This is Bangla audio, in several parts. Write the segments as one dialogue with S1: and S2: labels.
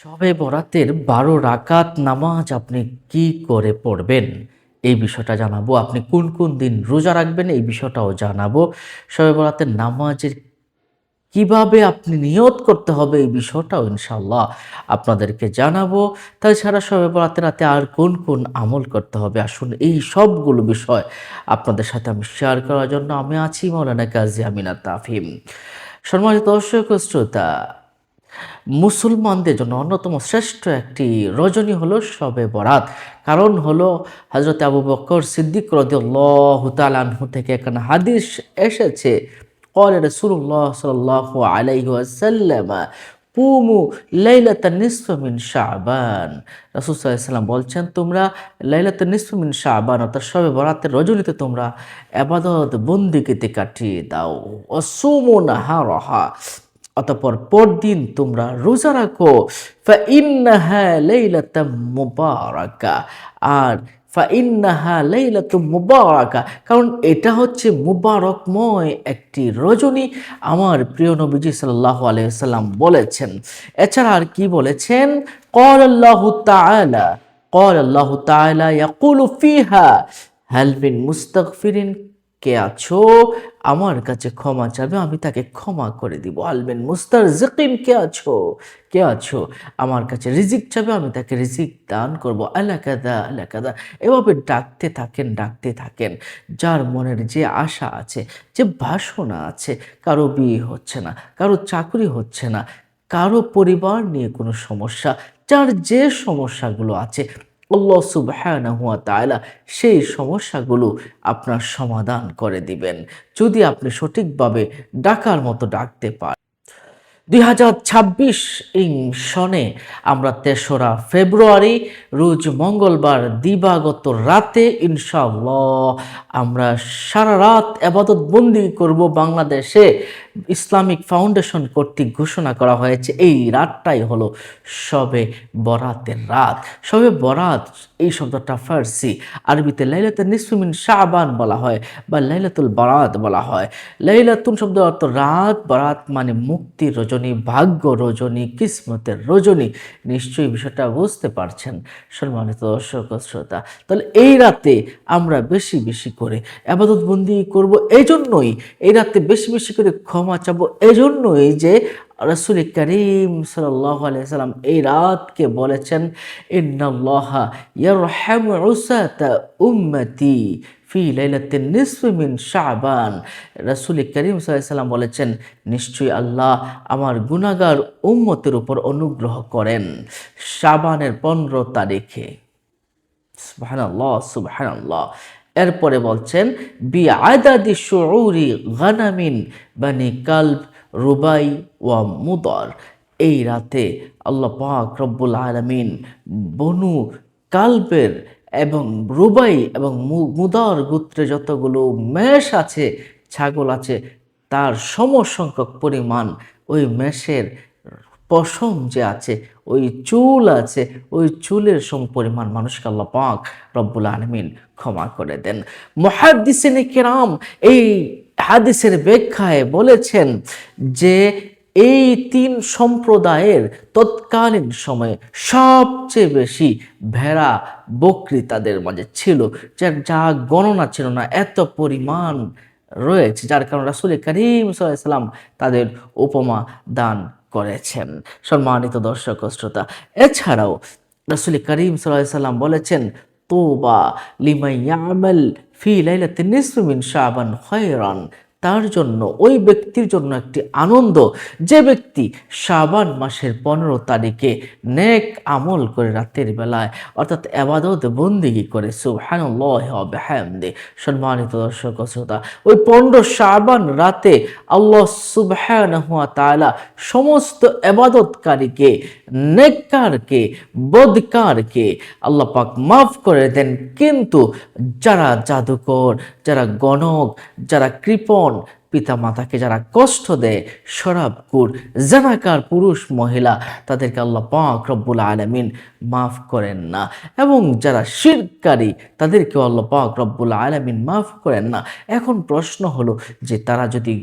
S1: শবে বরাতের ১২ রাকাত নামাজ আপনি কি করে পড়বেন? এই বিষয়টা জানাবো। আপনি কোন, কোন দিন রোজা রাখবেন এই বিষয়টাও জানাবো। শবে বরাতের নামাজের কিভাবে আপনি নিয়ত করতে হবে এই বিষয়টাও ইনশাআল্লাহ আপনাদেরকে জানাবো। তাছাড়া শবে বরাতের রাতে আর কোন, কোন আমল করতে হবে আসুন এই সবগুলো বিষয় আপনাদের সাথে আমি শেয়ার করার জন্য আমি আছি মাওলানা কাজী আমিনাত তাফহিম। সম্মানিত দর্শক ও শ্রোতা, মুসলমানদের জন্য অন্যতম শ্রেষ্ঠ একটি রজনী হলো শবে বরাত। কারণ হলো হযরত আবু বকর সিদ্দিক রাদিয়াল্লাহু তাআলা আনহু থেকে এখানে হাদিস এসেছে। ক্বালা রাসূলুল্লাহ সাল্লাল্লাহু আলাইহি ওয়াসাল্লাম কুমু লাইলাতান নিসফা মিন শাবান। রাসূল সাল্লাল্লাহু আলাইহি ওয়াসাল্লাম বলছেন, তোমরা লাইলাতুন নিসফা মিন শাবান অর্থাৎ শবে বরাতের রজনীতে তোমরা ইবাদত বন্দেগীতে কাটিয়ে দাও। ওয়াসুমু নাহারাহা, অতঃপর পরদিন তোমরা রোজা রাখো। ফাইন্নাহা লাইলাতাম মুবারাকা, আর ফাইন্নাহা লাইলাতুম মুবারাকা, কারণ এটা হচ্ছে মুবারকময় একটি রজনী। আমার প্রিয় নবীজি সাল্লাল্লাহু আলাইহি ওয়াসাল্লাম বলেছেন। এছাড়া আর কি বলেছেন? ক্বালাল্লাহু তাআলা ক্বালাল্লাহু তাআলা ইয়াকুলু ফিহা হাল মিন মুস্তাগফিরিন, কে আছো আমার কাছে ক্ষমা চাবে আমি তাকে ক্ষমা করে দিব। আলবেন মুস্তারজিকিন, কে আছো আমার কাছে রিজিক চাবে আমি তাকে রিজিক দান করব। আলা কাদা আলা কাদা, এভাবে ডাকতে থাকেন। যার মনের যে আশা আছে, যে বাসনা আছে, কারো বিয়ে হচ্ছে না, কারো চাকরি হচ্ছে না, কারো পরিবার নিয়ে কোনো সমস্যা, যার যে সমস্যাগুলো আছে আল্লাহ সুবহানাহু ওয়া তাআলা সেই সমস্যাগুলো আপনার সমাধান করে দিবেন যদি আপনি সঠিকভাবে ডাকার মতো ডাকতে পারেন। ২০২৬ সনে আমরা ৩রা ফেব্রুয়ারি রোজ মঙ্গলবার দিবাগত রাতে ইনশাআল্লাহ আমরা সারা রাত ইবাদত বন্দি করব। বাংলাদেশে ইসলামিক ফাউন্ডেশন কর্তৃক ঘোষণা করা হয়েছে এই রাতটাই হলো শবে বরাতের রাত। শবে বরাত এই শব্দটা ফার্সি, আরবিতে লাইলাতুন নিসফি মিন শাবান বলা হয় বা লাইলাতুল বারাত বলা হয়। লাইলাতুন শব্দের অর্থ রাত, বারাত মানে মুক্তির রজনী, ভাগ্য রজনী, কিসমতের রজনী। নিশ্চয়ই বিষয়টা বুঝতে পারছেন সম্মানিত দর্শক ও শ্রোতা। তাহলে এই রাতে আমরা বেশি বেশি করে ইবাদত বন্দি করব, এজন্যই এই রাতে বেশি বেশি করে ক্ষমা চাবো, এজন্যই যে রাসূল করিম সাল্লাল্লাহু আলাইহি সাল্লাম এই রাতকে বলেছেন ইন্নাল্লাহা ইয়ারহামু উসাতা উম্মতি ফি লাইলাতিন নিসফি মিন শাবান। রাসূল করিম সাল্লাল্লাহু আলাইহি সাল্লাম বলেছেন, নিশ্চয়ই আল্লাহ আমার গুনাহগার উম্মতের উপর অনুগ্রহ করেন শাবানের 15 তারিখে। সুবহানাল্লাহ সুবহানাল্লাহ। এরপরে বলছেন বিআদাদি শুউরি গানামিন বানি কালব রুবাই ওয়া মুদর। এই রাতে আল্লাহ পাক রব্বুল আলামিন বনু কালবের এবং রুবাই এবং মুদর গোত্রে যতগুলো মেষ আছে, ছাগল আছে, তার সমসংখ্যক পরিমাণ ওই মেষের পশম যে আছে, ওই চুল আছে, ওই চুলের সমপরিমাণ মানুষকে আল্লাহ পাক রব্বুল আলামিন ক্ষমা করে দেন। মুহাদ্দিসিনে কেরাম এই হাদিসের ব্যাখ্যায় বলেছেন যে এই 3 সম্প্রদায়ের তৎকালীন সময়ে সবচেয়ে বেশি ভেড়া বকরি তাদের মাঝে ছিল, যা গণনা ছিল না, এত পরিমাণ রয়েছে, যার কারণে রাসূল করিম সাল্লাল্লাহু আলাইহি সাল্লাম তাদের উপমা দান করেছেন। সম্মানিত দর্শক ও শ্রোতা, এছাড়াও রাসূল করিম সাল্লাল্লাহু আলাইহি সাল্লাম বলেছেন তুবা লিমান ইয়ামাল ফি লাইলাতিন নিসফি মিন শাবান খায়রান, তার জন্য ওই ব্যক্তির জন্য একটি আনন্দ যে ব্যক্তি শাবান মাসের 15 তারিখে নেক আমল করে রাতের বেলায় অর্থাৎ ইবাদত বন্দেগী করে সুবহানাল্লাহি ওয়া বিহামদি। সম্মানিত দর্শক ও শ্রোতা, ওই 15 শাবান রাতে আল্লাহ সুবহানাহু ওয়া তাআলা সমস্ত ইবাদতকারীকে, নেককারকে, বদকারকে আল্লাহ পাক মাফ করে দেন। কিন্তু যারা জাদুকর, যারা গণক, যারা কৃপণ, পিতা মাতাকে যারা কষ্ট দেয়, শরাবখোর, জানাকার পুরুষ মহিলা, তাদেরকে আল্লাহ পাক রব্বুল আলামিন মাফ করেন না। এবং যারা শিরককারী তাদেরকেও আল্লাহ পাক রব্বুল আলামিন মাফ করেন না। এখন প্রশ্ন হলো যে তারা যদি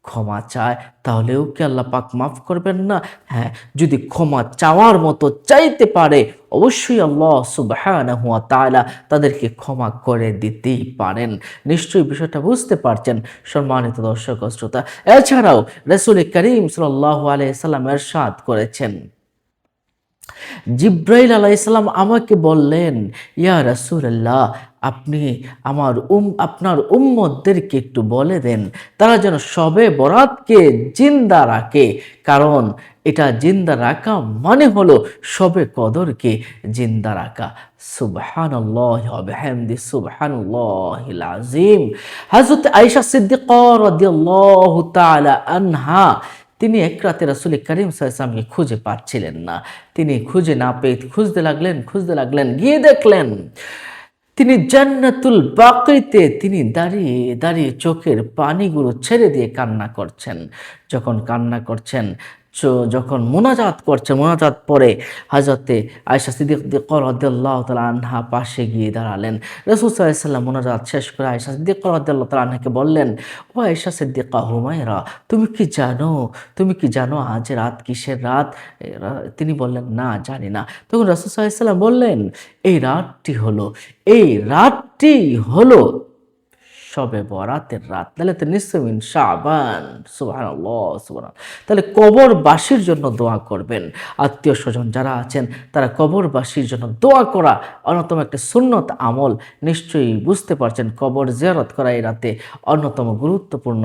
S1: ক্ষমা চায়, তাহলেও কি আল্লাহ পাক মাফ করবেন না? হ্যাঁ, যদি ক্ষমা চাওয়ার মতো চাইতে পারে, অবশ্যই আল্লাহ সুবহানাহু ওয়া তাআলা তাদেরকে ক্ষমা করে দিতেই পারেন। নিশ্চয়ই বিষয়টা বুঝতে পারছেন সম্মানিত দর্শক ও শ্রোতা। এছাড়াও রাসূল করিম সাল্লাল্লাহু আলাইহি সাল্লাম ইরশাদ করেছেন, জিব্রাইল আলাইহিসসালাম আমাকে বললেন, ইয়া রাসূলুল্লাহ, আপনি আপনার উম্মতদেরকে একটু বলে দেন তারা যেন শবে বরাতকে জিন্দা রাখে, কারণ এটা জিন্দা রাখা মানে হলো শবে কদরকে জিন্দা রাখা। সুবহানাল্লাহি ওয়া বিহামদি, সুবহানাল্লাহিল আযীম। হযরত আয়েশা সিদ্দিকা রাদিয়াল্লাহু তাআলা আনহা, তিনি এক রাতে রাসূল করিম সাল্লাল্লাহু আলাইহি ওয়াসাল্লামকে খুঁজে পাচ্ছিলেন না। তিনি খুঁজে না পেয়ে খুঁজতে লাগলেন, গিয়ে দেখলেন তিনি জান্নাতুল বাকিতে তিনি দাঁড়িয়ে দাঁড়িয়ে চোখের পানিগুলো ছেড়ে দিয়ে কান্না করছেন। যখন কান্না করছেন, যখন মোনাজাত পরে হযরতে আয়েশা সিদ্দিকা রাদিয়াল্লাহু তাআলা আনহা পাশে গিয়ে দাঁড়ালেন। রাসূল সাল্লাল্লাহু আলাইহি ওয়াসাল্লাম মোনাজাত শেষ করে আয়েশা সিদ্দিকা রাদিয়াল্লাহু তাআলা আনহাকে বললেন, ও আয়েশা সিদ্দিকা হুমায়রা, তুমি কি জানো আজ রাত কিসের রাত? তিনি বললেন, না জানি না। তখন রাসূল সাল্লাল্লাহু আলাইহি ওয়াসাল্লাম বললেন, এই রাতটি হলো শবে বরাতের রাত, তাহলে তো নিসফ মিন শাবান। সুবহানাল্লাহ, সুবহানাল্লাহ। তাহলে কবরবাসীর জন্য দোয়া করবেন। আত্মীয় স্বজন যারা আছেন তারা কবরবাসীর জন্য দোয়া করা অন্যতম একটা সুন্নত আমল। নিশ্চয়ই বুঝতে পারছেন কবর জিয়ারত করা এই রাতে অন্যতম গুরুত্বপূর্ণ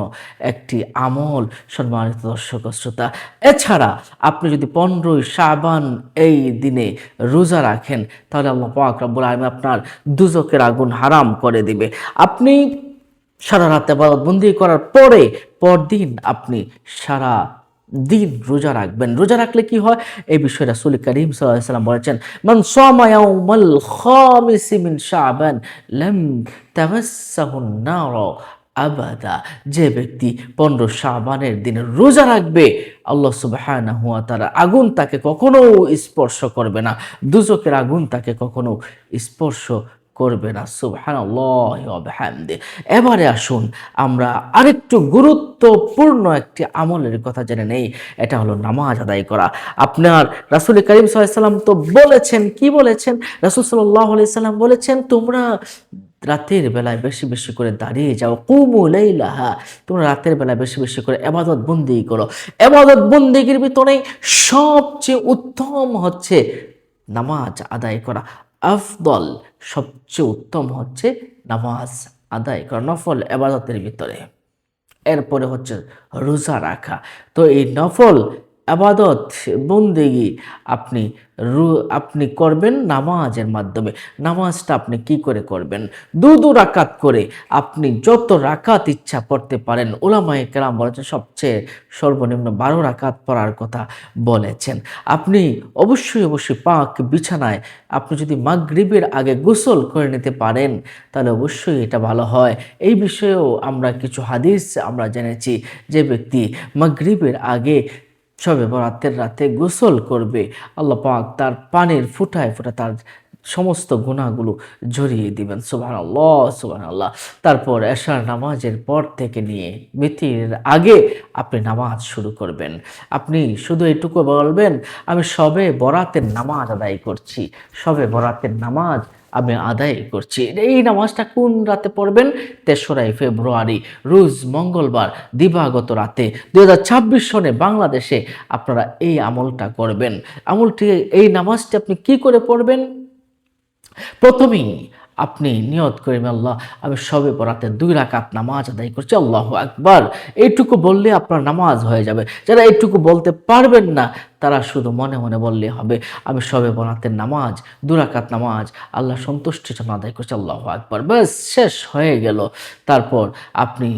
S1: একটি আমল সম্মানিত দর্শক ও শ্রোতা। এছাড়া আপনি যদি 15 শাবান এই দিনে রোজা রাখেন, তাহলে আল্লাহ পাক রব্বুল আলামিন আপনার দুজকের আগুন হারাম করে দিবে। আপনি সারা রাতে ইবাদতবন্দি করার পরদিন আপনি সারা দিন রোজা রাখবেন। রোজা রাখলে কি হয় এই বিষয়ে রাসূল করিম সাল্লাল্লাহু আলাইহি ওয়াসাল্লাম বলেছেন, মান সামা ইয়াউমাল খামিস মিন শাবান লাম তামাসসাহুন নার আবাদা। যে ব্যক্তি 15 শাবানের দিনে রোজা রাখবে, আল্লাহ সুবহানাহু ওয়া তাআলা আগুন তাকে কখনো স্পর্শ করবে না, দুজকের আগুন তাকে কখনো স্পর্শ করবে না। সুবহানাল্লাহি ওয়া বিহামদি। এবারে আসুন আমরা আরেকটু গুরুত্বপূর্ণ একটি আমলের কথা জেনে নেই, এটা হলো নামাজ আদায় করা। আপনার রাসূল করিম সাল্লাল্লাহু আলাইহি ওয়াসাল্লাম তো বলেছেন, কি বলেছেন? রাসূল সাল্লাল্লাহু আলাইহি ওয়াসাল্লাম বলেছেন, তোমরা রাতের বেলায় বেশি বেশি করে দাঁড়িয়ে যাও, কুমু লাইলাহা, তোমরা রাতের বেলায় বেশি বেশি করে ইবাদত বন্দেগী করো। ইবাদত বন্দেগীর ভিতরে সবচেয়ে উত্তম হচ্ছে নামাজ আদায় করা। আফদল, সবচেয়ে উত্তম হচ্ছে নামাজ আদায় করা নফল ইবাদতের ভিতরে। এরপরে হচ্ছে রোজা রাখা। তো এই নফল আবাদত বন্দেগী আপনি করবেন নামাজের মাধ্যমে। নামাজটা আপনি কি করে করবেন? দু রাকাত করে আপনি যত রাকাত ইচ্ছা পড়তে পারেন। উলামায়ে কেরাম বলেছেন সবচেয়ে সর্বনিম্ন 12 রাকাত পড়ার কথা বলেছেন। আপনি অবশ্যই পাক বিছানায় আপনি যদি মাগরিবের আগে গোসল করে নিতে পারেন তাহলে অবশ্যই এটা ভালো হয়। এই বিষয়েও আমরা কিছু হাদিস আমরা জেনেছি, যে ব্যক্তি মাগরিবের আগে শবে বরাতের রাতে গোসল করবে, আল্লাহ পাক তার পানির ফুটায় তার সমস্ত গুনাহগুলো ঝরিয়ে দিবেন। সুবহানাল্লাহ, সুবহানাল্লাহ। তারপর এশার নামাজের পর থেকে নিয়ে মিতির আগে আপনি নামাজ শুরু করবেন। আপনি শুধু এটুকু বলবেন, আমি শবে বরাতের নামাজ আদায় করছি, শবে বরাতের নামাজ আমি আদায় করছি। এই নামাজটা কোন রাতে পড়বেন? 3রা ফেব্রুয়ারি, রোজ মঙ্গলবার দিবাগত রাতে 2026 সনে বাংলাদেশে আপনারা এই আমলটা করবেন। এই নামাজটি আপনি কি করে পড়বেন? প্রথমেই আপনি নিয়ত করেন, আল্লাহ আমি শবে বরাতে 2 রাকাত নামাজ আদায় করছি, আল্লাহু আকবার। এইটুকু বললে আপনার নামাজ হয়ে যাবে। যারা এইটুকু বলতে পারবেন না তারা শুধু মনে মনে বললে হবে, আমি শবে বরাতের নামাজ 2 রাকাত নামাজ আল্লাহ সন্তুষ্টির জন্য আদায় করছি, আল্লাহু আকবার। ব্যাস, শেষ হয়ে গেল। তারপর আপনি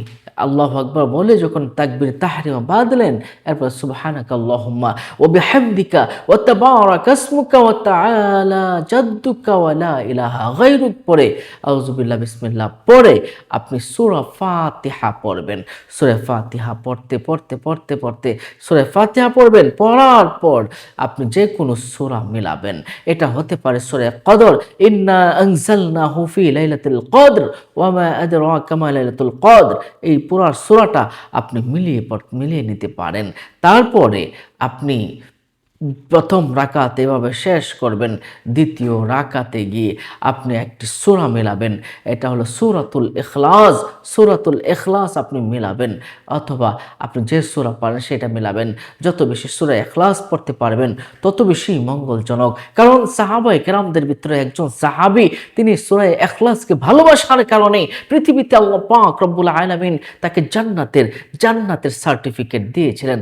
S1: আল্লাহু আকবার বলে যখন তাকবীর তাহরিমা বাঁধলেন, এরপর সুবহানাকা আল্লাহুম্মা ওয়া বিহামদিকা ওয়া তাবারাকা ইসমুকা ওয়া তাআলা জাদ্দুকা ওয়া লা ইলাহা গায়রুক পড়ে আউযুবিল্লাহ বিসমিল্লাহ পড়ে আপনি সূরা ফাতিহা পড়বেন। সূরা ফাতিহা পড়তে সূরা ফাতিহা পড়বেন। পড়ার পর আপনি যে কোনো সূরা মিলাবেন। এটা হতে পারে সূরা কদর, ইন্না আনজালনাহু ফি লাইলাতুল কদর ওয়া মা আদরাকা মা লাইলাতুল কদর। এই পুরা সূরাটা আপনি মিলিয়ে নিতে পারেন। তারপরে আপনি প্রথম রাকাত এভাবে শেষ করবেন, দ্বিতীয় রাকাতে গিয়ে আপনি একটি সূরা মেলাবেন, এটা হলো সূরাতুল ইখলাস। সূরাতুল ইখলাস আপনি মেলাবেন, অথবা আপনি যে সূরা পারেন সেটা মেলাবেন। যত বেশি সূরা ইখলাস পড়তে পারবেন তত বেশি মঙ্গলজনক। কারণ সাহাবায়ে কেরামদের ভিতরে একজন সাহাবী, তিনি সূরা ইখলাসকে ভালোবাসার কারণে পৃথিবীতে আল্লাহ পাক রব্বুল আলামিন তাকে জান্নাতের সার্টিফিকেট দিয়েছিলেন।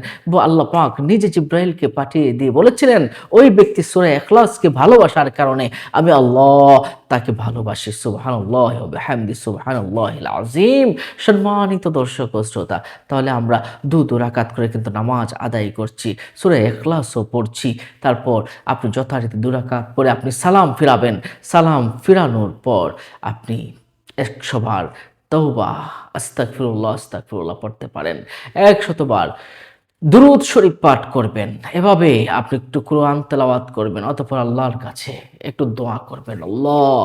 S1: আল্লাহ পাক নিজে জিব্রাইলকে পাঠিয়ে দিয়ে বলেছিলেন, ওই ব্যক্তি সূরা ইখলাসকে ভালোবাসার কারণে আমি আল্লাহ তাকে ভালোবাসি। সুবহানাল্লাহি ওয়া বিহামদি সুবহানাল্লাহিল আযীম। সম্মানিত দর্শক ও শ্রোতা, তাহলে আমরা দু রাকাত করে কিন্তু নামাজ আদায় করছি, সূরা ইখলাসও পড়ছি। তারপর আপনি যথারীতি 2 রাকাত পরে আপনি সালাম ফিরাবেন। সালাম ফিরানোর পর আপনি 100 বার তওবা আস্তাগফিরুল্লাহ পড়তে পারেন, 100 বার দুরূদ শরীফ পাঠ করবেন। এভাবে আপনি একটু কোরআন তেলাওয়াত করবেন, অতঃপর আল্লাহর কাছে একটু দোয়া করবেন, আল্লাহ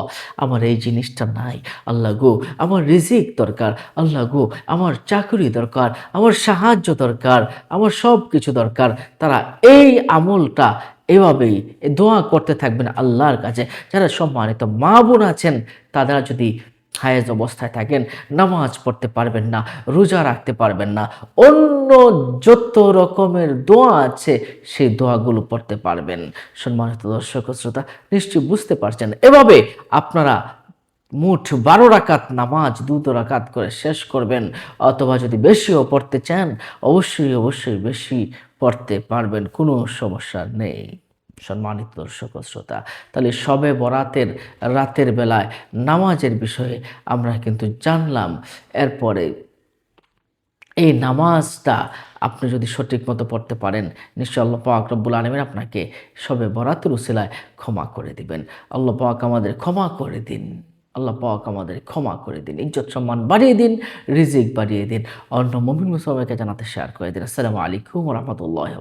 S1: আমার এই জিনিসটা নাই, আল্লাহ গো আমার রিজিক দরকার, আল্লাহ গো আমার চাকরি দরকার, আমার সাহায্য দরকার, আমার সব কিছু দরকার। তারা এই আমলটা এভাবেই দোয়া করতে থাকবেন আল্লাহর কাছে। যারা সম্মানিত মা বোন আছেন, তারা যদি হায়েজ অবস্থায় থাকেন, নামাজ পড়তে পারবেন না, রোজা রাখতে পারবেন না, অন্য যত রকমের দোয়া আছে সেই দোয়াগুলো পড়তে পারবেন। সম্মানিত দর্শক ও শ্রোতা, নিশ্চয়ই বুঝতে পারছেন। এভাবে আপনারা মোট 12 রাকাত নামাজ 2 রাকাত করে শেষ করবেন, অথবা যদি বেশিও পড়তে চান অবশ্যই বেশি পড়তে পারবেন, কোনো সমস্যা নেই। সম্মানিত দর্শক ও শ্রোতা, তাহলে শবে বরাতের রাতের বেলায় নামাজের বিষয়ে আমরা কিন্তু জানলাম। এরপরে এই নামাজটা আপনি যদি সঠিক মতো পড়তে পারেন, নিশ্চয় আল্লাহ পাক রব্বুল আলামিন আপনাকে শবে বরাতের উসিলায় ক্ষমা করে দিবেন। আল্লাহ পাক আমাদের ক্ষমা করে দিন, আল্লাহ পাক আমাদের ক্ষমা করে দিন, ইজ্জত সম্মান বাড়িয়ে দিন, রিজিক বাড়িয়ে দিন, অন্য মুমিন মুসলমানকে জানাতে শেয়ার করে দিন। আসসালামু আলাইকুম ওয়া রাহমাতুল্লাহি।